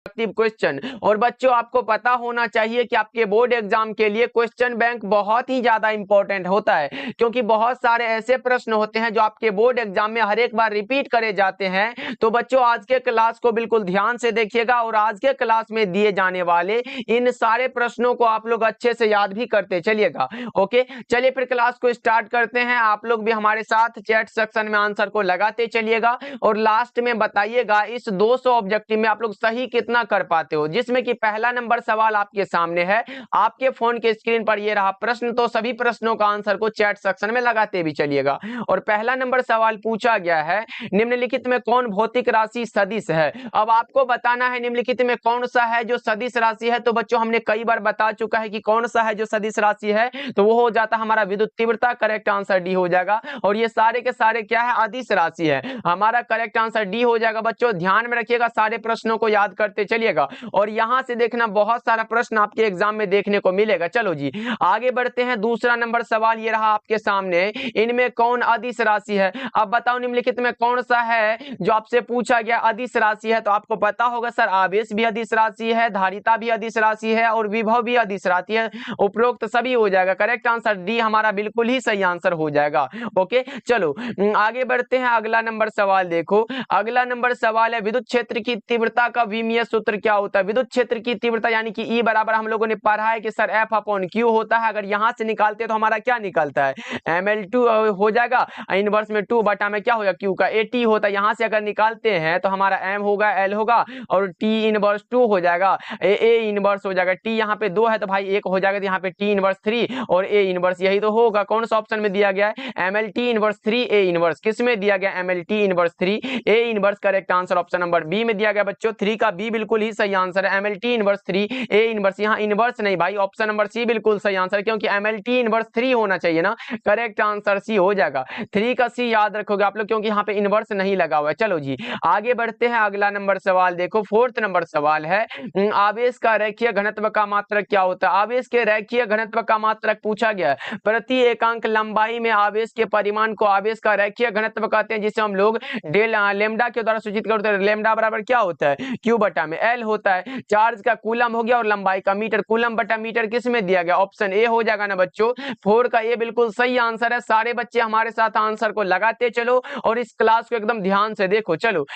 Question. और बच्चों आपको पता होना चाहिए कि आपके बोर्ड एग्जाम के लिए क्वेश्चन बैंक बहुत ही ज्यादा इंपॉर्टेंट होता है, क्योंकि बहुत सारे ऐसे प्रश्न होते हैं जो आपके बोर्ड एग्जाम में हर एक बार रिपीट करे जाते हैं। तो बच्चों आज के क्लास को बिल्कुल ध्यान से देखिएगा और आज के क्लास में दिए जाने वाले इन सारे प्रश्नों को आप लोग अच्छे से याद भी करते चलिएगा। ओके, चलिए फिर क्लास को स्टार्ट करते हैं। आप लोग भी हमारे साथ चैट सेक्शन में आंसर को लगाते चलिएगा और लास्ट में बताइएगा इस 200 ऑब्जेक्टिव में आप लोग सही कितना कर पाते हो। जिसमें कि पहला नंबर सवाल आपके सामने है, आपके फोन के स्क्रीन पर ये रहा प्रश्न। तो सभी प्रश्नों का आंसर को चैट सेक्शन में लगाते भी चलिएगा। और पहला नंबर सवाल पूछा गया है, निम्नलिखित में कौन भौतिक राशि सदिश है। अब आपको बताना है निम्नलिखित में कौन सा है जो सदिश राशि है। तो बच्चों हमने कई बार बता चुका है कि कौन सा है जो सदिश राशि है, तो वो हो जाता हमारा विद्युत तीव्रता। करेक्ट आंसर डी हो जाएगा। और ये सारे के सारे क्या है, अदिश राशि है। हमारा करेक्ट आंसर डी हो जाएगा। बच्चों ध्यान में रखिएगा, सारे प्रश्नों को याद करते चलिएगा और यहां से देखना बहुत सारा प्रश्न आपके एग्जाम में देखने को मिलेगा। चलो जी आगे बढ़ते हैं। दूसरा नंबर सवाल ये रहा आपके सामने, इनमें कौन अदिश राशि है। अब बताओ निम्नलिखित में कौन सा है जो आपसे पूछा गया अदिश राशि है। तो आपको पता होगा सर, आवेश भी अदिश राशि है, धारिता भी अदिश राशि है और विभव भी अदिश राशि है। उपरोक्त सभी हो जाएगा। करेक्ट आंसर डी हमारा बिल्कुल ही सही आंसर हो जाएगा। ओके चलो आगे बढ़ते हैं। अगला नंबर सवाल देखो, अगला नंबर सवाल है विद्युत क्षेत्र की तीव्रता का विमीय सूत्र क्या होता है। विद्युत क्षेत्र की तीव्रता यानी कि E बराबर हम लोगों ने पढ़ा है कि सर F अपॉन Q होता है। अगर यहां से निकालते हैं तो हमारा क्या निकलता है, ml2 हो जाएगा। इनवर्स में 2 बटा में क्या होगा Q का AT होता है। यहां से अगर निकालते हैं तो हमारा M होगा, L होगा और T इनवर्स 2 हो जाएगा, A इनवर्स हो जाएगा। T यहाँ पे 2 है तो भाई 1 हो जाएगा, तो यहाँ पे T इनवर्स 3 और A इनवर्स यही तो होगा। कौन सा ऑप्शन में दिया गया है, MLT इनवर्स 3 A इनवर्स। किस में दिया गया, MLT inverse 3 A inverse. Correct answer option number B में दिया गया बच्चों। 3 का बी बिल्कुल ही सही आंसर है, MLT इनवर्स 3 A इनवर्स। यहाँ इनवर्स नहीं भाई, ऑप्शन नंबर सी बिल्कुल सही आंसर, क्योंकि MLT इनवर्स 3 होना चाहिए ना। करेक्ट आंसर सी हो जाएगा। 3 का सी याद रखोगे आप लोग, क्योंकि यहाँ पे इनवर्स नहीं लगा हुआ है। चलो जी आगे बढ़ते हैं। अगला नंबर सवाल देखो, फोर्थ नंबर सवाल है, आवेश का रेखीय घनत्व का मात्रक क्या होता है। आवेश के रेखीय घनत्व का मात्रक पूछा गया है। प्रति एकांक लंबाई में आवेश के परिमाण को आवेश का रेखीय घनत्व कहते हैं, जिसे हम लोग लेमडा के द्वारा सूचित करते हैं। लेमडा बराबर क्या होता है, क्यू बटा में एल होता है। चार्ज का कूलम हो गया और लंबाई का मीटर। कूलम बटा मीटर किस में दिया गया, ऑप्शन ए हो जाएगा ना बच्चों। 4 का ए बिल्कुल सही आंसर है। सारे बच्चे हमारे साथ आंसर को लगाते चलो और इस क्लास को एकदम ध्यान से देखो। चलो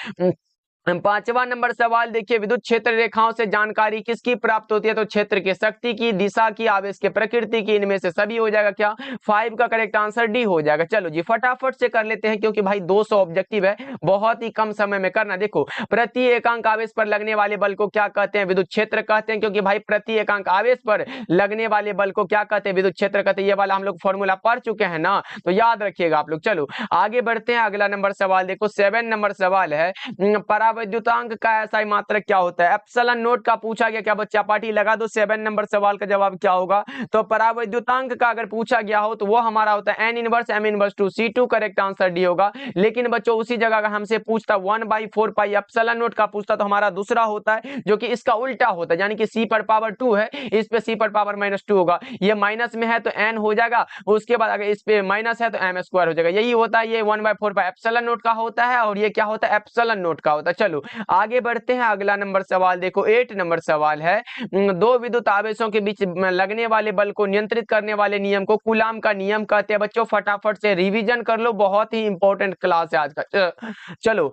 पांचवा नंबर सवाल देखिए, विद्युत क्षेत्र रेखाओं से जानकारी किसकी प्राप्त होती है। तो क्षेत्र की शक्ति की, दिशा की, आवेश के प्रकृति की, इनमें से सभी हो जाएगा। क्या 5 का करेक्ट आंसर डी हो जाएगा। चलो जी फटाफट से कर लेते हैं, क्योंकि भाई 200 ऑब्जेक्टिव है, बहुत ही कम समय में करना। देखो प्रति एकांक आवेश पर लगने वाले बल को क्या कहते हैं, विद्युत क्षेत्र कहते हैं। क्योंकि भाई प्रति एकांक आवेश पर लगने वाले बल को क्या कहते हैं, विद्युत क्षेत्र कहते हैं। ये वाला हम लोग फॉर्मूला पढ़ चुके हैं ना, तो याद रखिएगा आप लोग। चलो आगे बढ़ते हैं। अगला नंबर सवाल देखो, 7 नंबर सवाल है, परावैद्युतांक का ऐसा मात्रक क्या होता है। एप्सिलॉन नोट का पूछा गया। क्या बच्चा पार्टी लगा दो, 7 नंबर सवाल का जवाब क्या होगा। तो परावैद्युतांक का अगर पूछा गया हो तो वो हमारा होता है N inverse M inverse 2 C2। Correct answer D होगा। लेकिन बच्चों उसी जगह अगर हमसे पूछता 1/4 पाई एप्सिलॉन नोट का पूछता तो हमारा दूसरा होता है, जो कि इसका उल्टा होता है। यानी कि C पर पावर 2 है, इस पे C पर पावर -2 होगा। ये माइनस में है तो N हो जाएगा, उसके बाद अगर इस पे माइनस है तो M स्क्वायर हो जाएगा। यही होता है, ये 1/4 पाई एप्सिलॉन नोट का होता है और ये क्या होता है, एप्सिलॉन नोट का होता है। चलो आगे बढ़ते हैं। अगला नंबर सवाल देखो, 8 नंबर सवाल है, दो विद्युत आवेशों के बीच लगने वाले बल को नियंत्रित करने वाले नियम को कूलाम का नियम कहते हैं। बच्चों फटाफट से रिवीजन कर लो, बहुत ही इंपॉर्टेंट क्लास है आज का। चलो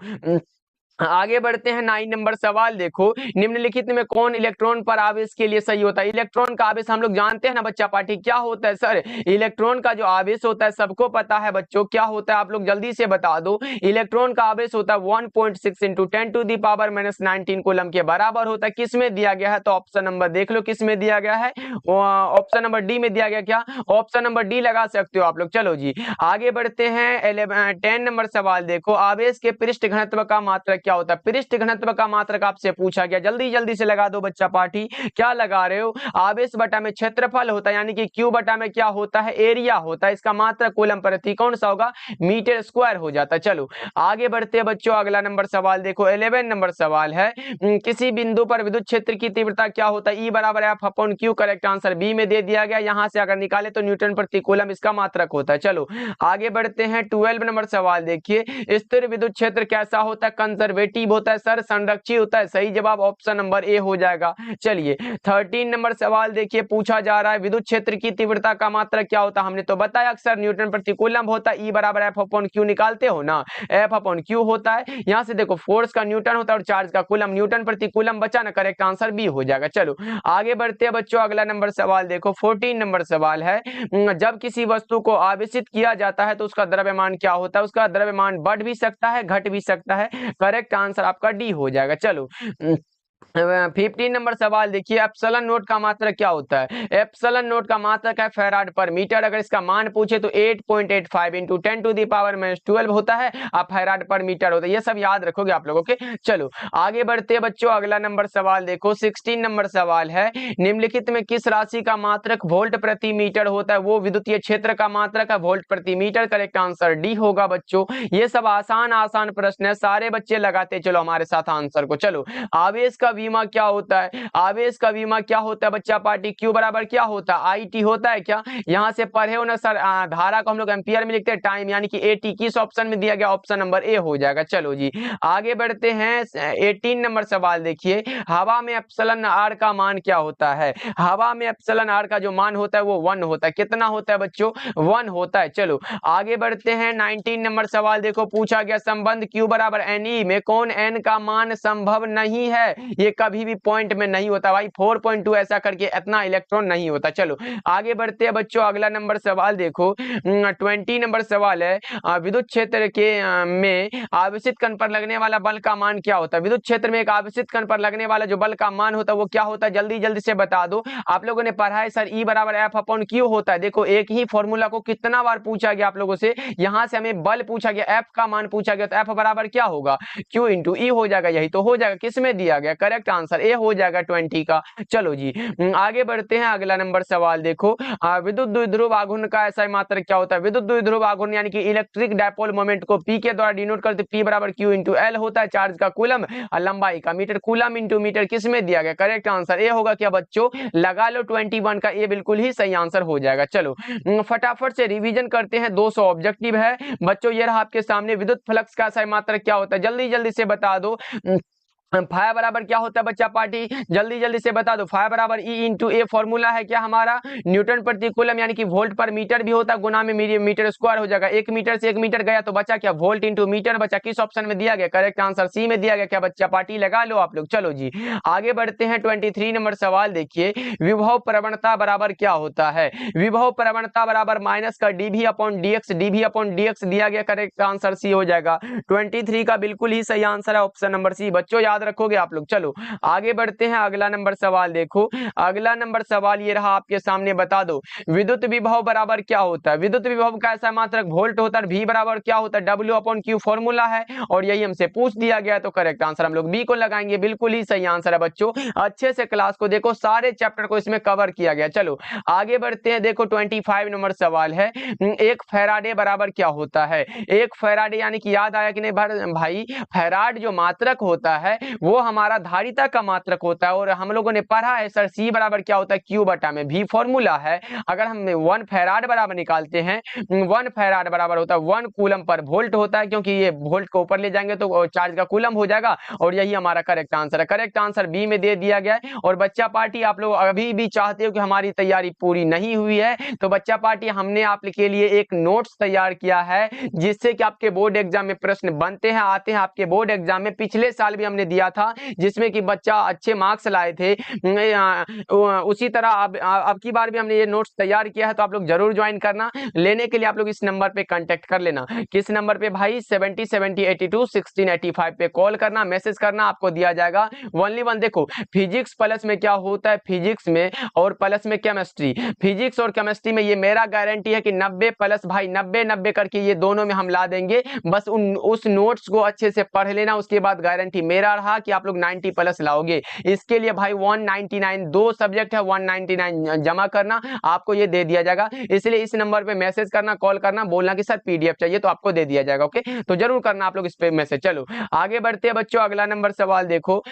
आगे बढ़ते हैं। 9 नंबर सवाल देखो, निम्नलिखित में कौन इलेक्ट्रॉन पर आवेश के लिए सही होता है। इलेक्ट्रॉन का आवेश हम लोग जानते हैं ना बच्चा पार्टी, क्या होता है सर। इलेक्ट्रॉन का जो आवेश होता है सबको पता है बच्चों, क्या होता है आप लोग जल्दी से बता दो। इलेक्ट्रॉन का आवेश होता है 1.6 × 10⁻⁻⁹ कूलम के बराबर होता है। किस में दिया गया है, तो ऑप्शन नंबर देख लो किस में दिया गया है, ऑप्शन नंबर डी में दिया गया। क्या ऑप्शन नंबर डी लगा सकते हो आप लोग। चलो जी आगे बढ़ते हैं। 10 नंबर सवाल देखो, आवेश के पृष्ठ घनत्व का मात्रक क्या होता है। पृष्ठ घनत्व का मात्रक आपसे पूछा गया, जल्दी जल्दी से लगा दो बच्चा पार्टी। क्या लगा रहे हो, आवेश बटा में क्षेत्रफल होता है, यानी कि क्यू बटा में क्या होता है, एरिया होता है। इसका मात्रक कूलम प्रति कौन सा होगा, मीटर स्क्वायर हो जाता है। चलो आगे बढ़ते हैं बच्चों। अगला नंबर सवाल देखो, 11 नंबर सवाल है, किसी बिंदु पर विद्युत क्षेत्र की तीव्रता क्या होता है। E बराबर F upon Q। Correct answer B में दे दिया गया। यहां से अगर निकाले तो न्यूटन प्रति कूलम इसका मात्रक होता है। चलो आगे बढ़ते हैं। 12 नंबर सवाल देखिए, स्थिर विद्युत क्षेत्र कैसा होता है, कंजर्वेटिव कंजर्वेटिव होता है, सर संरक्षित होता है। सही जवाब ऑप्शन नंबर ए हो जाएगा। चलिए 13 नंबर सवाल देखिए पूछा जा रहा है, विद्युत क्षेत्र की तीव्रता का मात्रक क्या होता है? हमने तो बताया अक्सर न्यूटन प्रति कूलम होता है। E बराबर एफ अपॉन क्यू निकालते हो ना, एफ अपॉन क्यू होता है। यहाँ से देखो फोर्स का न्यूटन होता है और चार्ज का कूलम, न्यूटन प्रति कूलम बचा ना, करेक्ट आंसर बी हो जाएगा। चलो आगे बढ़ते हैं बच्चों, अगला नंबर सवाल देखो 14 नंबर सवाल है, जब किसी वस्तु को आवेशित किया जाता है तो उसका द्रव्यमान क्या होता है? उसका द्रव्यमान बढ़ भी सकता है, घट भी सकता है। करेक्ट आंसर आपका डी हो जाएगा। चलो 15 नंबर सवाल देखिए, एप्सिलॉन नोट का मात्रक क्या होता है? एप्सिलॉन नोट का मात्रक है फैराड पर मीटर। अगर इसका मान पूछे तो 8.85 इंटू 10 टू द पावर -12 होता है, अब फैराड पर मीटर होता है। ये सब याद रखोगे आप लोगों के। चलो आगे बढ़ते हैं बच्चों, अगला नंबर सवाल देखो 16 नंबर सवाल है, निम्नलिखित में किस राशि का मात्रक वोल्ट प्रति मीटर होता है? वो विद्युतीय क्षेत्र का मात्रक है वोल्ट प्रति मीटर। करेक्ट आंसर डी होगा बच्चों। ये सब आसान आसान प्रश्न है, सारे बच्चे लगाते चलो हमारे साथ आंसर को। चलो आवेश का बीमा क्या होता है? आवेश का बीमा क्या होता है बच्चा पार्टी? क्यू बराबर क्या होता है? IT होता है क्या? यहाँ से पढ़े हो ना सर, धारा को हम लोग एम्पियर में लिखते हैं, टाइम यानी कि AT किस ऑप्शन में दिया गया? ऑप्शन नंबर ए हो जाएगा। चलो जी आगे बढ़ते हैं 18 नंबर सवाल देखिए, हवा में एप्सिलॉन आर का मान क्या होता है? हवा में एप्सिलॉन आर का जो मान होता है वो 1 होता है। कितना होता है बच्चों? 1 होता है। चलो आगे बढ़ते हैं 19 नंबर सवाल देखो, पूछा गया संबंध Q बराबर NE में कौन n का मान संभव नहीं है? ये कभी भी पॉइंट में नहीं होता भाई, 4.2 ऐसा करके इतना इलेक्ट्रॉन नहीं होता। चलो आगे बढ़ते हैं बच्चों, अगला नंबर सवाल देखो 20 नंबर सवाल है, विद्युत क्षेत्र के में आवेशित कण पर लगने वाला बल का मान क्या होता है? विद्युत क्षेत्र में एक आवेशित कण पर लगने वाला जो बल का मान होता है वो क्या होता है? जल्दी जल्दी से बता दो। आप लोगों ने पढ़ा है सर E बराबर एफ अपॉन क्यू होता है। देखो एक ही फॉर्मूला को कितना बार पूछा गया आप लोगों से, यहाँ से हमें बल पूछा गया, एफ का मान पूछा गया, तो एफ बराबर क्या होगा? Q इंटू ई हो जाएगा। यही तो हो जाएगा, किस में दिया गया? करेक्ट आंसर ए हो जाएगा 20 का। चलो जी आगे बढ़ते हैं, अगला नंबर सवाल देखो, विद्युत द्विध्रुव आघूर्ण का ऐसा मात्रक क्या होता है? विद्युत द्विध्रुव आघूर्ण यानी कि इलेक्ट्रिक डायपोल मोमेंट को P के द्वारा डिनोट करते, P बराबर Q इंटू एल होता है, चार्ज का कूलम और लंबाई का मीटर, कूलम इंटू मीटर किस में दिया गया? करेक्ट आंसर ए होगा। क्या बच्चों लगा लो 21 का, ये बिल्कुल ही सही आंसर हो जाएगा। चलो फटाफट से रिवीजन करते हैं, 200 ऑब्जेक्टिव है बच्चों। ये रहा आपके सामने, विद्युत फ्लक्स का ऐसा मात्रक क्या होता है? जल्दी जल्दी से बता दो। फाइ बराबर क्या होता है बच्चा पार्टी? जल्दी जल्दी से बता दो। फाइ बराबर E इंटू ए फॉर्मूला है क्या हमारा? न्यूटन प्रति कूलम यानी कि वोल्ट पर मीटर भी होता है, गुना में मीटर स्क्वायर हो जाएगा। 1 मीटर से 1 मीटर गया तो बचा क्या? वोल्ट इंटू मीटर बचा। किस ऑप्शन में दिया गया? करेक्ट आंसर सी में दिया गया। क्या बच्चा पार्टी लगा लो आप लोग। चलो जी आगे बढ़ते हैं 23 नंबर सवाल देखिए, विभव प्रवणता बराबर क्या होता है? विभव प्रवणता बराबर माइनस का डीवी अपॉन डीएक्स दिया गया। करेक्ट आंसर सी हो जाएगा। 23 का बिल्कुल ही सही आंसर है ऑप्शन नंबर सी। बच्चों याद रखोगे आप लोग। चलो आगे बढ़ते हैं, अगला नंबर सवाल देखो, अगला नंबर सवाल ये रहा आपके सामने, बता दो विद्युत विभव बराबर क्या होता है? विद्युत विभव का ऐसा मात्रक वोल्ट होता है। V बराबर क्या होता है? W अपॉन Q फॉर्मूला है और यही हमसे पूछ दिया गया, तो करेक्ट आंसर हम लोग बी को लगाएंगे। बिल्कुल ही सही आंसर है बच्चों। अच्छे से क्लास को देखो, सारे चैप्टर को इसमें कवर किया गया। चलो आगे बढ़ते हैं, देखो 25 नंबर सवाल है, एक फैराडे बराबर क्या होता है? एक फैराडे यानी कि याद आया कि नहीं भाई? फैराड जो मात्रक होता है वो हमारा धारिता का मात्रक होता है, और हम लोगों ने पढ़ा है सर C बराबर क्या होता है? Q बटा में V फॉर्मूला है। अगर हम 1 फैराड बराबर निकालते हैं, 1 फैराड बराबर होता है 1 कूलम पर वोल्ट होता है, क्योंकि ये वोल्ट को ऊपर ले जाएंगे तो चार्ज का कूलम हो जाएगा, और यही हमारा करेक्ट आंसर है। करेक्ट आंसर बी में दे दिया गया है। और बच्चा पार्टी आप लोग अभी भी चाहते हो कि हमारी तैयारी पूरी नहीं हुई है, तो बच्चा पार्टी हमने आपके लिए एक नोट्स तैयार किया है, जिससे कि आपके बोर्ड एग्जाम में प्रश्न बनते हैं, आते हैं आपके बोर्ड एग्जाम में। पिछले साल भी हमने दिया था जिसमें कि बच्चा अच्छे मार्क्स लाए थे, उसी तरह अब की बार भी हमने ये नोट्स तैयार किया है, तो आप लोग जरूर ज्वाइन करना। लेने के लिए आप लोग इस नंबर पे कांटेक्ट कर लेना। किस नंबर पे भाई? 7072 पे कॉल करना, मैसेज करना, आपको दिया जाएगा। ओनली वन देखो, फिजिक्स प्लस में क्या होता है? फिजिक्स में और प्लस में केमिस्ट्री, फिजिक्स और केमिस्ट्री में ये मेरा गारंटी है कि 90 प्लस भाई 90 करके ये दोनों में हम ला देंगे। बस उस नोट्स को अच्छे से पढ़ लेना, उसके बाद गारंटी मेरा रहा कि आप लोग 90 प्लस लाओगे। इसके लिए भाई 199 दो सब्जेक्ट है, 199 जमा करना, आपको ये दे दिया जाएगा। इसलिए इस नंबर पे मैसेज करना, कॉल करना, बोलना कि सर PDF चाहिए, तो आपको दे दिया जाएगा। ओके, तो जरूर करना आप लोग इस पे मैसेज। चलो आगे बढ़ते हैं बच्चों, अगला नंबर सवाल देखो,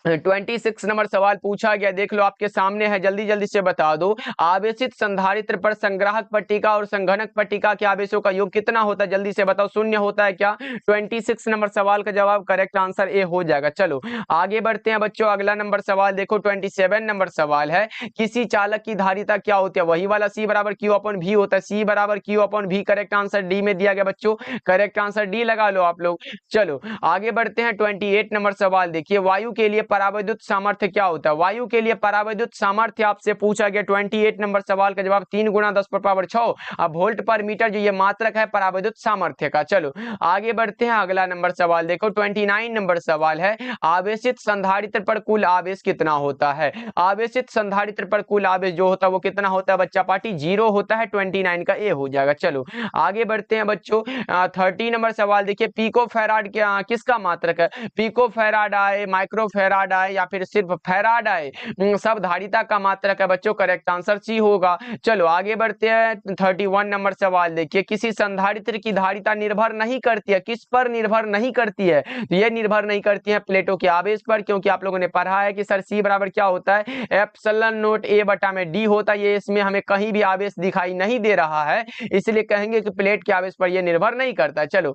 26 नंबर सवाल पूछा गया, देख लो आपके सामने है, जल्दी जल्दी से बता दो। आवेशित संधारित्र पर संग्राहक पट्टिका और संघनक पट्टिका के आवेशों का योग कितना होता है, जल्दी से बताओ। शून्य होता है क्या? 26 नंबर सवाल का जवाब करेक्ट आंसर ए हो जाएगा। चलो आगे बढ़ते हैं बच्चों, अगला नंबर सवाल देखो 27 नंबर सवाल है, किसी चालक की धारिता क्या होती है? वही वाला C बराबर Q अपन V होता है, C बराबर Q अपन V। करेक्ट आंसर डी में दिया गया बच्चों, करेक्ट आंसर डी लगा लो आप लोग। चलो आगे बढ़ते हैं 28 नंबर सवाल देखिए, वायु के लिए परावैद्युत सामर्थ्य क्या होता है? वायु के लिए परावैद्युत सामर्थ्य आपसे पूछा गया। 28 नंबर सवाल का जवाब 3 गुना 10 पावर 6 अब वोल्ट पर मीटर, जो ये मात्रक है परावैद्युत सामर्थ्य का। चलो आगे बढ़ते हैं, अगला नंबर सवाल देखो 29 नंबर सवाल है, आवेशित संधारित्र पर कुल आवेश कितना होता है? आवेशित संधारित्र पर कुल आवेश जो होता है वो कितना होता है बच्चा पार्टी? 0 होता है। 29 का ए हो जाएगा। चलो आगे बढ़ते हैं बच्चों, 30 नंबर सवाल देखिए, पिको फैराड किसका मात्रक है? पिको फैराड आए, माइक्रो फैराड आए या फिर सिर्फ फैराड आए, सब धारिता का मात्रक है बच्चों। करेक्ट आंसर सी होगा। चलो आगे बढ़ते हैं, 31 नंबर सवाल देखिए, किसी संधारित्र की धारिता निर्भर नहीं करती है, किस पर निर्भर नहीं करती है? तो ये निर्भर नहीं करती है प्लेटों के आवेश पर, क्योंकि आप लोगों ने पढ़ा है कि सर सी बराबर क्या होता है? एप्सिलॉन नॉट ए बटा में डी होता है। ये इसमें हमें कहीं भी आवेश दिखाई नहीं दे रहा है, इसलिए कहेंगे कि प्लेट के आवेश पर यह निर्भर नहीं करता। चलो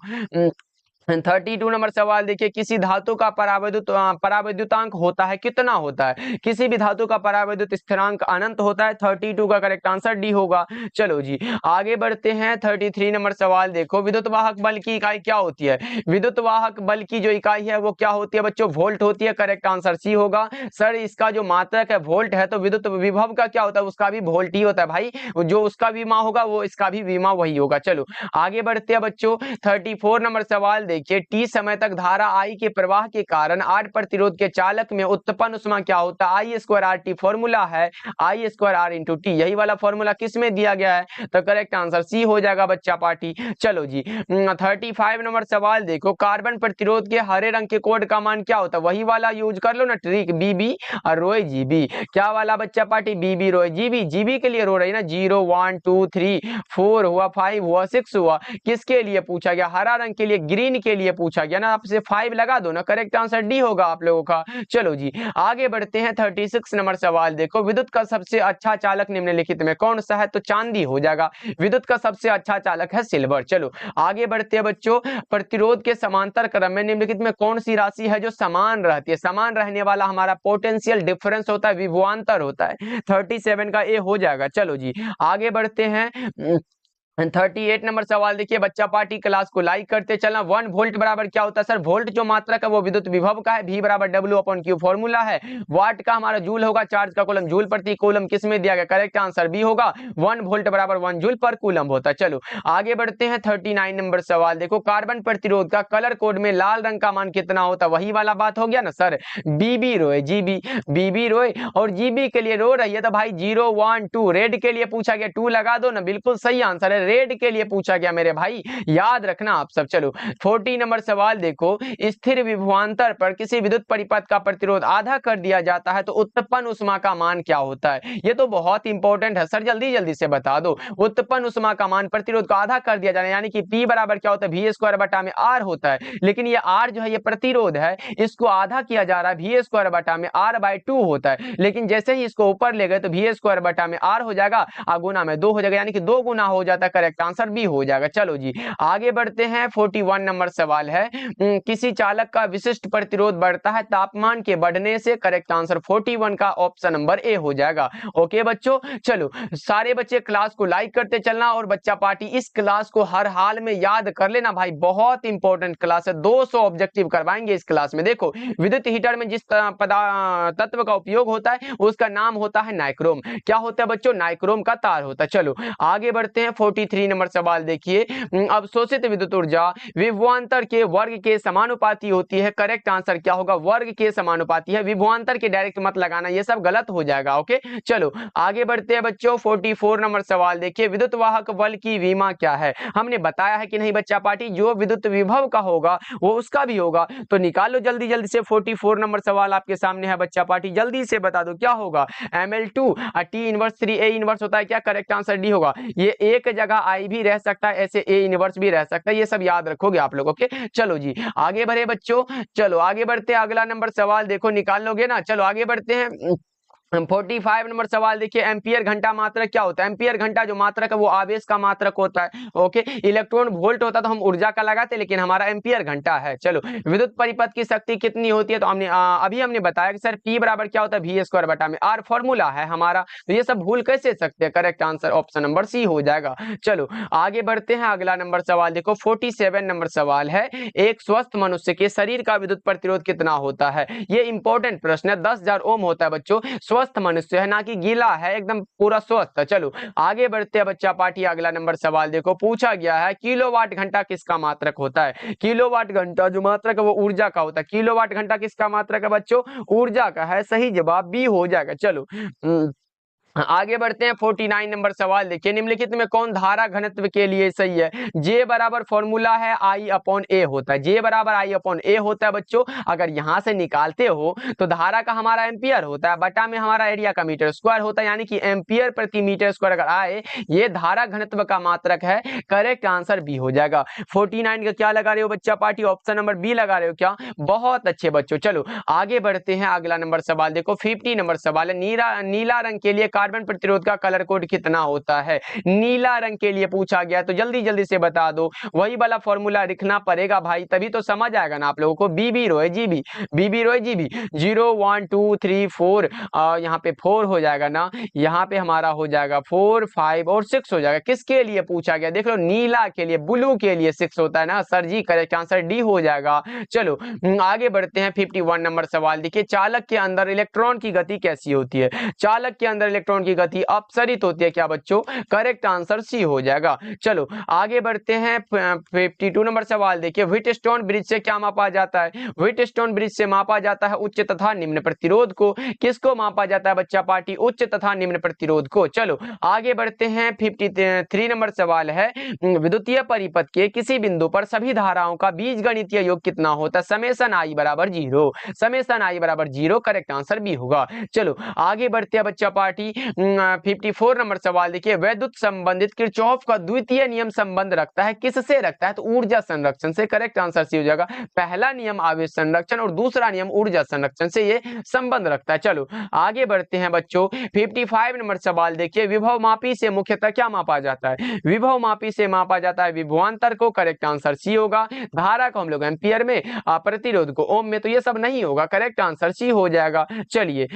32 नंबर सवाल देखिए, किसी धातु का परावैद्युतांक होता है, कितना होता है? किसी भी धातु का परावैद्युत स्थिरांक अनंत होता है। 32 का करेक्ट आंसर डी होगा। चलो जी आगे बढ़ते हैं, 33 नंबर सवाल देखो, विद्युत वाहक बल की इकाई क्या होती है? विद्युत वाहक बल की जो इकाई है वो क्या होती है बच्चों? वोल्ट होती है। करेक्ट आंसर सी होगा। सर इसका जो मात्रक है वोल्ट है, तो विद्युत विभव का क्या होता है? उसका भी वोल्ट ही होता है भाई, जो उसका विमा होगा वो इसका भी विमा वही होगा। चलो आगे बढ़ते हैं बच्चों, 34 नंबर सवाल देखिए, टी समय तक धारा आई के प्रवाह के कारण आर प्रतिरोध के चालक में उत्पन्न उष्मा क्या होता है? आई स्क्वायर आर टी फॉर्मूला है, आई स्क्वायर आर इंटू टी। यही वाला फॉर्मूला किस में दिया गया है? तो करेक्ट आंसर सी हो जाएगा बच्चा पार्टी। चलो जी 35 नंबर सवाल देखो, कार्बन प्रतिरोध के हरे रंग के कोड का मान क्या होता है? वही वाला यूज कर लो ना, ट्रिक बीबी और रोए जीबी। क्या वाला बच्चा पार्टी? बीबी रोए जीबी। जीबी के लिए रो रही ना, 0 1 2 3 4 हुआ, 5 हुआ, 6 हुआ। किसके लिए पूछा गया? हरा रंग के लिए, ग्रीन के लिए पूछा गया ना, आपसे 5 लगा दो ना, करेक्ट आंसर डी होगा आप लोगों का। चलो जी आगे बढ़ते हैं, 36 नंबर सवाल देखो, विद्युत का सबसे अच्छा चालक निम्नलिखित में कौन सा है? तो चांदी हो जाएगा। विद्युत का सबसे अच्छा चालक है सिल्वर। चलो आगे बढ़ते हैं बच्चों, प्रतिरोध के समांतर क्रम में निम्नलिखित में कौन सी राशि है जो समान रहती है? समान रहने वाला हमारा पोटेंशियल डिफरेंस होता है, विभवांतर होता है। 37 का ए हो जाएगा। चलो जी आगे बढ़ते हैं, 38 नंबर सवाल देखिए, बच्चा पार्टी क्लास को लाइक करते चलना। 1 वोल्ट बराबर क्या होता है? सर वोल्ट जो मात्रक है वो विद्युत विभव का है, V बराबर W अपॉन Q फॉर्मूला है। वाट का हमारा जूल होगा, चार्ज का कूलम, जूल प्रति कूलम किस में दिया गया? करेक्ट आंसर बी होगा। 1 वोल्ट बराबर 1 जूल पर कूलम होता है। चलो आगे बढ़ते हैं, 39 नंबर सवाल देखो, कार्बन प्रतिरोध का कलर कोड में लाल रंग का मान कितना होता है? वही वाला बात हो गया ना सर, बीबी रोए जीबी, बीबी रोए और जीबी के लिए रो रही है तो भाई 0 1 2, रेड के लिए पूछा गया 2 लगा दो ना, बिल्कुल सही आंसर है, रेड के लिए पूछा गया मेरे भाई, याद रखना आप सब। चलो 40 नंबर सवाल देखो, स्थिर विभवांतर पर किसी विद्युत परिपथ का प्रतिरोध आधा कर दिया जाता है तो उत्पन्न उष्मा का मान क्या होता है? ये तो बहुत इंपॉर्टेंट है सर, जल्दी जल्दी से बता दो। उत्पन्न उष्मा का मान प्रतिरोध को आधा कर दिया जाना, यानी कि P बराबर क्या होता है? V स्क्वायर बटा में R होता है, लेकिन ये R जो है ये प्रतिरोध है, इसको आधा किया जा रहा है, V स्क्वायर बटा में R बाई 2 होता है, लेकिन जैसे ही इसको ऊपर ले गए तो V स्क्वायर बटा में R हो जाएगा, गुना में 2 हो जाएगा, यानी कि 2 गुना हो जाता है। करेक्ट आंसर बी हो जाएगा। चलो जी आगे बढ़ते हैं, 41 नंबर सवाल है, किसी चालक का विशिष्ट प्रतिरोध बढ़ता है तापमान के बढ़ने से। करेक्ट आंसर 41 का ऑप्शन नंबर ए हो जाएगा। ओके बच्चों, चलो सारे बच्चे क्लास को लाइक करते चलना और बच्चा पार्टी इस क्लास को हर हाल में याद कर लेना भाई, बहुत इंपॉर्टेंट क्लास है, 200 ऑब्जेक्टिव करवाएंगे इस क्लास में। देखो विद्युत हीटर में जिस तत्व का उपयोग होता है उसका नाम होता है नाइक्रोम। क्या होता है बच्चों? नाइक्रोम का तार होता है। चलो आगे बढ़ते हैं, 43 नंबर सवाल देखिए, अवशोषित विद्युत ऊर्जा विभवांतर के वर्ग के समानुपाती होती है। करेक्ट आंसर क्या होगा? वर्ग के समानुपाती है, विभवांतर के डायरेक्ट मत लगाना, ये सब गलत हो जाएगा। ओके चलो आगे बढ़ते हैं बच्चों, 44 नंबर सवाल देखिए, विद्युत वाहक बल की विमा क्या है? हमने बताया है कि नहीं बच्चा पार्टी? जो विद्युत विभव का होगा वो उसका भी होगा, तो निकालो जल्दी जल्दी से। 44 नंबर सवाल आपके सामने है बच्चा पार्टी, जल्दी से बता दो क्या होगा? ML2 T inverse 3 A inverse होता है क्या? करेक्ट आंसर डी होगा। ये एक जगह ऐसा आई भी रह सकता है, ऐसे ए इनवर्स भी रह सकता है, ये सब याद रखोगे आप लोग। ओके चलो जी आगे बढ़े बच्चों, चलो आगे बढ़ते हैं। अगला नंबर सवाल देखो, निकाल लोगे ना। चलो आगे बढ़ते हैं। 45 नंबर सवाल देखिए, एम्पियर घंटा मात्रक क्या होता है? एम्पियर घंटा जो मात्रक है वो आवेश का मात्रक होता है। ओके इलेक्ट्रॉन वोल्ट होता तो हम ऊर्जा का लगाते, लेकिन हमारा एम्पियर घंटा है। चलो विद्युत परिपथ की शक्ति कितनी होती है? तो हमने अभी हमने बताया कि सर P बराबर क्या होता है, वी स्क्वायर बटा में आर, फॉर्मूला है हमारा। तो ये सब भूल कैसे सकते हैं? Correct answer option number C हो जाएगा। चलो आगे बढ़ते हैं। अगला नंबर सवाल देखो, 47 नंबर सवाल है, एक स्वस्थ मनुष्य के शरीर का विद्युत प्रतिरोध कितना होता है? ये इंपॉर्टेंट प्रश्न है। 10,000 ओम होता है बच्चों। स्वस्थ मनुष्य है, ना कि गीला है, एकदम पूरा स्वस्थ है। चलो आगे बढ़ते हैं बच्चा पार्टी। अगला नंबर सवाल देखो, पूछा गया है किलोवाट घंटा किसका मात्रक होता है? किलोवाट घंटा जो मात्रक है वो ऊर्जा का होता है। किलोवाट घंटा किसका मात्रक है बच्चों? ऊर्जा का है। सही जवाब बी हो जाएगा। चलो आगे बढ़ते हैं। 49 नंबर सवाल देखिए, निम्नलिखित में कौन धारा घनत्व के लिए सही है? जे बराबर फॉर्मूला है आई अपॉन ए होता है। जे बराबर आई अपॉन ए होता है बच्चों। अगर यहां से निकालते हो तो धारा का हमारा एम्पियर होता है, बटा में हमारा एरिया का मीटर स्क्वायर होता है, यानी कि एम्पियर प्रति मीटर स्क्वायर अगर आए, ये धारा घनत्व का मात्रक है। करेक्ट आंसर बी हो जाएगा। 49 का क्या लगा रहे हो बच्चा पार्टी? ऑप्शन नंबर बी लगा रहे हो क्या? बहुत अच्छे बच्चों। चलो आगे बढ़ते हैं। अगला नंबर सवाल देखो, 50 नंबर सवाल है, नीला रंग के लिए कार्बन प्रतिरोध का कलर कोड कितना होता है? नीला रंग के लिए पूछा गया तो जल्दी जल्दी से बता दो। वही वाला फॉर्मूला लिखना पड़ेगा भाई, तभी तो समझ आएगा ना आप लोगों को। बीबी रोए जीबी, बीबी रोए जीबी, 0 1 2 3 4, यहाँ पे 4 हो जाएगा ना, यहाँ पे हमारा हो जाएगा 4 5 और 6 हो जाएगा। किसके लिए पूछा गया? देख लो नीला के लिए, ब्लू के लिए 6 होता है ना सर जी। करेक्ट आंसर डी हो जाएगा। चलो आगे बढ़ते हैं। 51 नंबर सवाल देखिए, चालक के अंदर इलेक्ट्रॉन की गति कैसी होती है? चालक के अंदर इलेक्ट्रॉन की गति अपसरित होती है क्या बच्चों? करेक्ट आंसर सी हो जाएगा। चलो आगे बढ़ते हैं। 52 नंबर सवाल देखिए, व्हीटस्टोन ब्रिज से क्या मापा जाता है? व्हीटस्टोन ब्रिज से मापा जाता है उच्च तथा निम्न प्रतिरोध को। किसको मापा जाता है बच्चा पार्टी? उच्च तथा निम्न प्रतिरोध को। चलो आगे बढ़ते हैं। 53 नंबर सवाल है, विद्युतीय परिपथ के किसी बिंदु पर सभी धाराओं का बीजगणितीय योग कितना होता है? समेशन आई बराबर 0, समेशन आई बराबर 0। करेक्ट आंसर बी होगा। चलो आगे बढ़ते हैं बच्चा पार्टी। 54 नंबर सवाल देखिए, वैद्युत संबंधित किरचॉफ का द्वितीय नियम संबंध रखता है, किससे रखता है? तो ऊर्जा संरक्षण से। करेक्ट आंसर सी हो जाएगा। पहला नियम आवेश संरक्षण और दूसरा नियम ऊर्जा संरक्षण से ये संबंध रखता है। चलो आगे बढ़ते हैं बच्चों। 55 नंबर सवाल देखिए, विभव मापी से मुख्यतः क्या मापा जाता है? विभव मापी से मापा जाता है विभवांतर को। करेक्ट आंसर सी होगा। धारा को हम लोग एम्पियर में, प्रतिरोध को ओम में, तो ये सब नहीं होगा। करेक्ट आंसर सी हो जाएगा। चलिए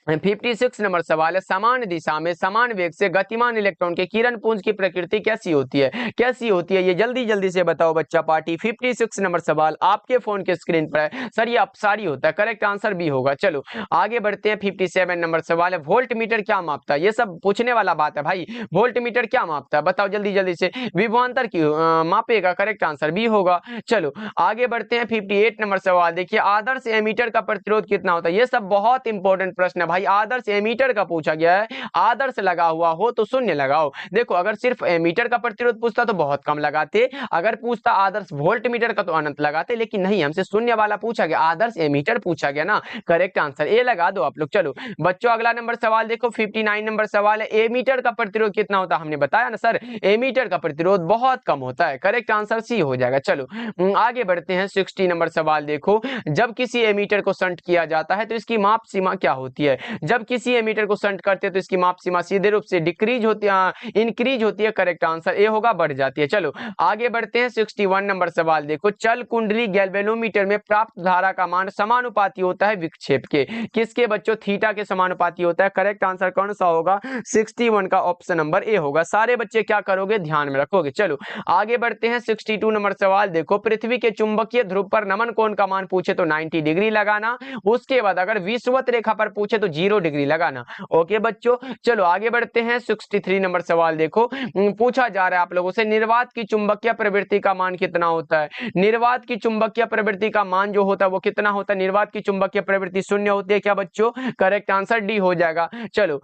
56 नंबर सवाल है, समान दिशा में समान वेग से गतिमान इलेक्ट्रॉन के किरण पुंज की प्रकृति कैसी होती है? कैसी होती है ये जल्दी जल्दी से बताओ बच्चा पार्टी। 56 नंबर सवाल आपके फोन के स्क्रीन पर है सर, ये अपसारी होता है। करेक्ट आंसर भी होगा। चलो आगे बढ़ते हैं। 57 नंबर सवाल है, वोल्ट मीटर क्या मापता है? ये सब पूछने वाला बात है भाई। वोल्ट मीटर क्या मापता है बताओ जल्दी जल्दी से। विभवांतर की मापेगा। करेक्ट आंसर भी होगा। चलो आगे बढ़ते हैं। 58 नंबर सवाल देखिए, आदर्श एमीटर का प्रतिरोध कितना होता है? ये सब बहुत इंपॉर्टेंट प्रश्न है भाई। आदर्श एमीटर का पूछा गया है। आदर्श लगा हुआ हो तो शून्य लगाओ। देखो अगर सिर्फ एमीटर का प्रतिरोध पूछता तो बहुत कम लगाते, अगर पूछता आदर्श वोल्ट मीटर का तो अनंत लगाते, लेकिन नहीं, हमसे शून्य वाला पूछा गया, आदर्श एमीटर पूछा गया ना। करेक्ट आंसर ए लगा दो आप लोग। चलो बच्चों अगला नंबर सवाल देखो, 59 नंबर सवाल है, एमीटर का प्रतिरोध कितना होता है? हमने बताया ना सर, एमीटर का प्रतिरोध बहुत कम होता है। करेक्ट आंसर सी हो जाएगा। चलो आगे बढ़ते हैं। 60 नंबर सवाल देखो, जब किसी एमीटर को शंट किया जाता है तो इसकी माप सीमा क्या होती है? जब किसी एमीटर को शंट करते हैं तो इसकी माप सीमा सीधे रूप से डिक्रीज होती है, इंक्रीज होती है। करेक्ट आंसर ए होगा, बढ़ जाती है। चलो आगे बढ़ते हैं। 61 नंबर सवाल देखो, चल कुंडली गैल्वेनोमीटर में प्राप्त धारा का मान समानुपाती होता है विक्षेप के। किसके बच्चों? थीटा के समानुपाती होता है। करेक्ट आंसर कौन सा होगा? 61 का ऑप्शन नंबर ए होगा। सारे बच्चे क्या करोगे? ध्यान में रखोगे। चलो आगे बढ़ते हैं। 62 नंबर सवाल देखो, पृथ्वी के चुंबकीय ध्रुव पर नमन कोण का मान पूछे तो 90 डिग्री लगाना। उसके बाद अगर विषुवत रेखा पर पूछे तो 0 डिग्री लगाना। ओके बच्चों चलो आगे बढ़ते हैं। 63 नंबर सवाल देखो, पूछा जा रहा है आप लोगों से, निर्वात की चुंबकीय प्रवृत्ति का मान कितना होता है? निर्वात की चुंबकीय प्रवृत्ति का मान जो होता है वो कितना होता है? निर्वात की चुंबकीय प्रवृत्ति 0 होती है क्या बच्चों? करेक्ट आंसर डी हो जाएगा। चलो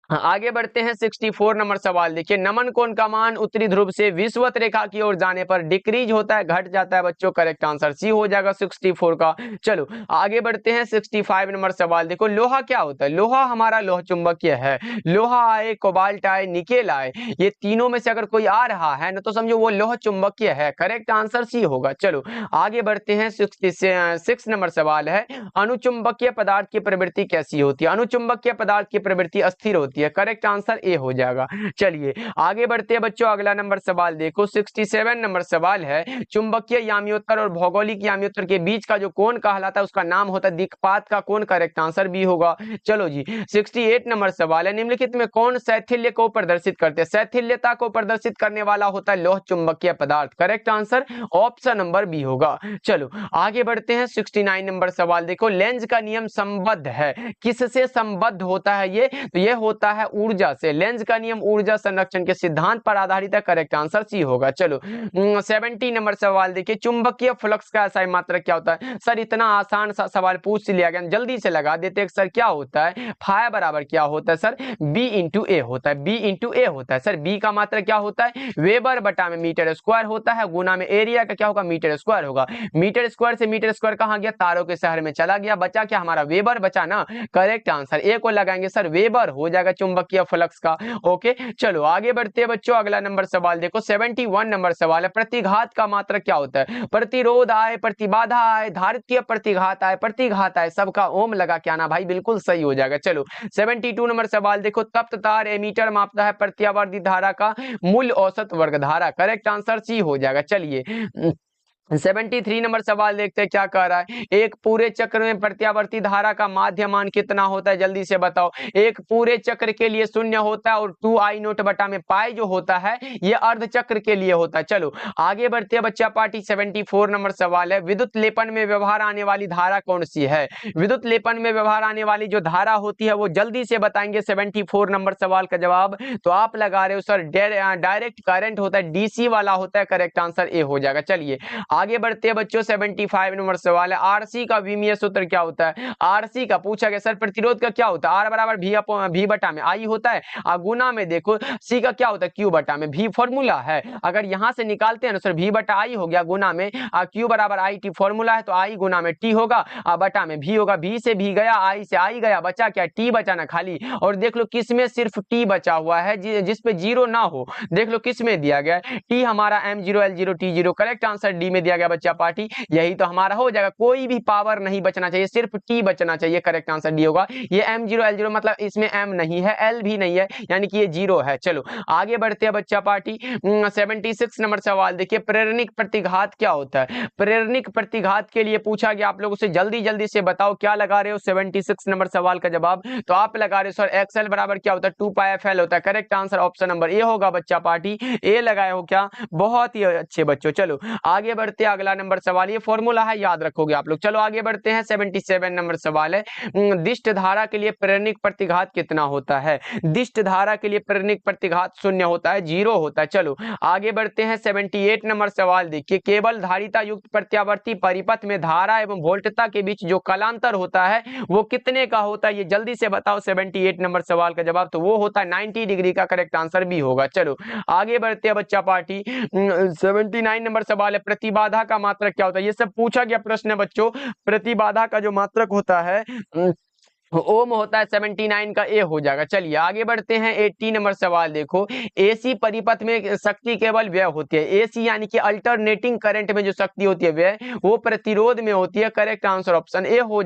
हाँ, आगे बढ़ते हैं 64 नंबर सवाल। देखिए, नमन कोण का मान उत्तरी ध्रुव से विषुवत रेखा की ओर जाने पर डिक्रीज होता है, घट जाता है बच्चों। करेक्ट आंसर सी हो जाएगा 64 का। चलो आगे बढ़ते हैं 65 नंबर सवाल। देखो, लोहा क्या होता है? लोहा हमारा लोह चुंबकीय है। लोहा आए, कोबाल्ट आए, निकेल आए, ये तीनों में से अगर कोई आ रहा है ना तो समझो वो लोह चुंबकीय है। करेक्ट आंसर सी होगा। चलो आगे बढ़ते हैं 66 नंबर सवाल है, अनुचुंबकीय पदार्थ की प्रवृत्ति कैसी होती है? अनुचुंबकीय पदार्थ की प्रवृत्ति अस्थिर होती है। करेक्ट आंसर ए हो जाएगा। चलिए आगे बढ़ते हैं बच्चों, अगला नंबर सवाल देखो 67 नंबर सवाल है, चुंबकीय याम्योत्तर और भौगोलिक याम्योत्तर के बीच का जो कोण कहलाता है उसका नाम होता है दिक्पात का कोण। करेक्ट आंसर बी होगा। चलो जी 68 नंबर सवाल है, निम्नलिखित में कौन शैथिल्य को प्रदर्शित करते हैं? शैथिल्यता को प्रदर्शित करने वाला होता है लौह चुंबकीय पदार्थ। Correct answer option number B होगा। चलो आगे बढ़ते हैं 69 नंबर सवाल। देखो, लेंज का नियम संबद्ध है, किससे संबद्ध होता है ये? तो ये होता है ऊर्जा से। लेंज का नियम ऊर्जा संरक्षण के सिद्धांत पर आधारित है। करेक्ट आंसर सी होगा। चलो 70 नंबर सवाल देखिए, चुंबकीय फ्लक्स का SI मात्रक क्या होता है? सर इतना आसान सा सवाल पूछ लिया गया, जल्दी से लगा देते हैं। सर क्या होता है? फाई बराबर क्या होता है? सर बी इंटू ए होता है। बी इंटू ए होता है। सर बी का मात्रक क्या होता है? वेबर बटा में मीटर स्क्वायर होता है, गुना में एरिया का क्या होगा? मीटर स्क्वायर होगा। मीटर स्क्वायर से मीटर स्क्वायर कहां गया? तारों के शहर में चला गया। बचा क्या हमारा? वेबर बचा ना। करेक्ट आंसर ए को लगाएंगे सर, वेबर हो जाएगा चुंबकीय फ्लक्स का। ओके चलो आगे बढ़ते हैं बच्चों, अगला नंबर सवाल देखो 71 नंबर सवाल है, प्रतिघात का मात्रक क्या होता है? प्रतिरोध आए, प्रतिबाधा आए, धारित्य प्रतिघात आए, प्रतिघात आए, सबका ओम लगा के आना भाई, बिल्कुल सही हो जाएगा। चलो 72 नंबर सवाल देखो, तप्त तार एमीटर मापता है प्रत्यावर्ती धारा का मूल औसत वर्ग धारा। करेक्ट आंसर सी हो जाएगा। चलिए 73 नंबर सवाल देखते हैं क्या कह रहा है, एक पूरे चक्र में प्रत्यावर्ती धारा का माध्य मान कितना होता है? जल्दी से बताओ। एक पूरे चक्र के लिए 0 होता है और 2I0 बटा में पाई जो होता है ये अर्ध चक्र के लिए होता है। चलो आगे बढ़ते हैं बच्चा पार्टी। 74 नंबर सवाल है, विद्युत लेपन में व्यवहार आने वाली धारा कौन सी है? विद्युत लेपन में व्यवहार आने वाली जो धारा होती है वो जल्दी से बताएंगे 74 नंबर सवाल का जवाब। तो आप लगा रहे हो सर डायरेक्ट करंट होता है, DC वाला होता है। करेक्ट आंसर ए हो जाएगा। चलिए आगे बढ़ते हैं बच्चों 75 नंबर सवाल है, आरसी का विमीय सूत्र क्या होता है? आरसी का पूछा गया सर प्रतिरोध का क्या होता है? आर बराबर भी बटा में आई होता है, गुना में देखो सी का क्या होता है? क्यू बटा में भी फॉर्मूला है। अगर यहां से निकालते हैं ना सर भी बटा आई हो गया, गुना में क्यू बराबर आई टी फॉर्मूला है तो आई गुना में टी होगा, बटा में भी होगा। भी से भी गया, आई से आई गया, बचा क्या? टी बचा ना खाली। और देख लो किसमें सिर्फ टी बचा हुआ है जिसपे जीरो ना हो। देख लो किसमें दिया गया है? टी हमारा M0 L0 T0। Correct answer D में दिया गया बच्चा पार्टी, यही तो हमारा हो जाएगा। कोई भी पावर नहीं बचना चाहिए, सिर्फ टी बचना चाहिए। करेक्ट आंसर डी होगा। ये M0 L0 मतलब इसमें M नहीं है, L भी नहीं है, यानी कि ये जीरो है। चलो आगे बढ़ते हैं बच्चा पार्टी 76 नंबर सवाल देखिए, प्रेरणिक प्रतिघात क्या होता है? प्रेरणिक प्रतिघात के लिए पूछा गया आप लोगों से, जल्दी जल्दी से बताओ क्या लगा रहे हो 76 नंबर सवाल का जवाब। तो आप लगा रहे हो सर XL बराबर क्या होता है? 2πfl होता है। Correct answer option number A होगा बच्चा पार्टी, ए लगाए हो क्या? बहुत ही अच्छे बच्चों। चलो आगे बढ़ते हैं, अगला नंबर सवाल, ये फॉर्मूला है याद रखोगे आप लोग। चलो आगे बढ़ते हैं 77 नंबर सवाल है, दिष्ट धारा के लिए प्रेरणिक प्रतिघात कितना होता है? दिष्ट धारा के लिए प्रेरणिक प्रतिघात 0 होता है, 0 होता है। चलो आगे बढ़ते हैं 78 नंबर सवाल देखिए, केवल धारिता युक्त प्रत्यावर्ती परिपथ में धारा एवं वोल्टता के बीच जो कलांतर होता है वो कितने का होता है? ये जल्दी से बताओ 78 नंबर सवाल का जवाब। तो वो होता है 90 डिग्री का। करेक्ट आंसर भी होगा। चलो आगे बढ़ते हैं बच्चा पार्टी 79 नंबर सवाल है, प्रतिबाधा का मात्रक क्या होता है? ये सब पूछा गया प्रश्न है बच्चों। प्रतिबाधा का जो मात्रक होता है ओम होता है, 79 का ए हो जाएगा। चलिए आगे बढ़ते हैं 80 नंबर सवाल देखो, AC परिपथ में शक्ति केवल व्यय होती है। AC यानी कि अल्टरनेटिंग करंट में जो शक्ति होती है व्यय वो प्रतिरोध में होती है। करेक्ट आंसर ऑप्शन ए हो जाएगा।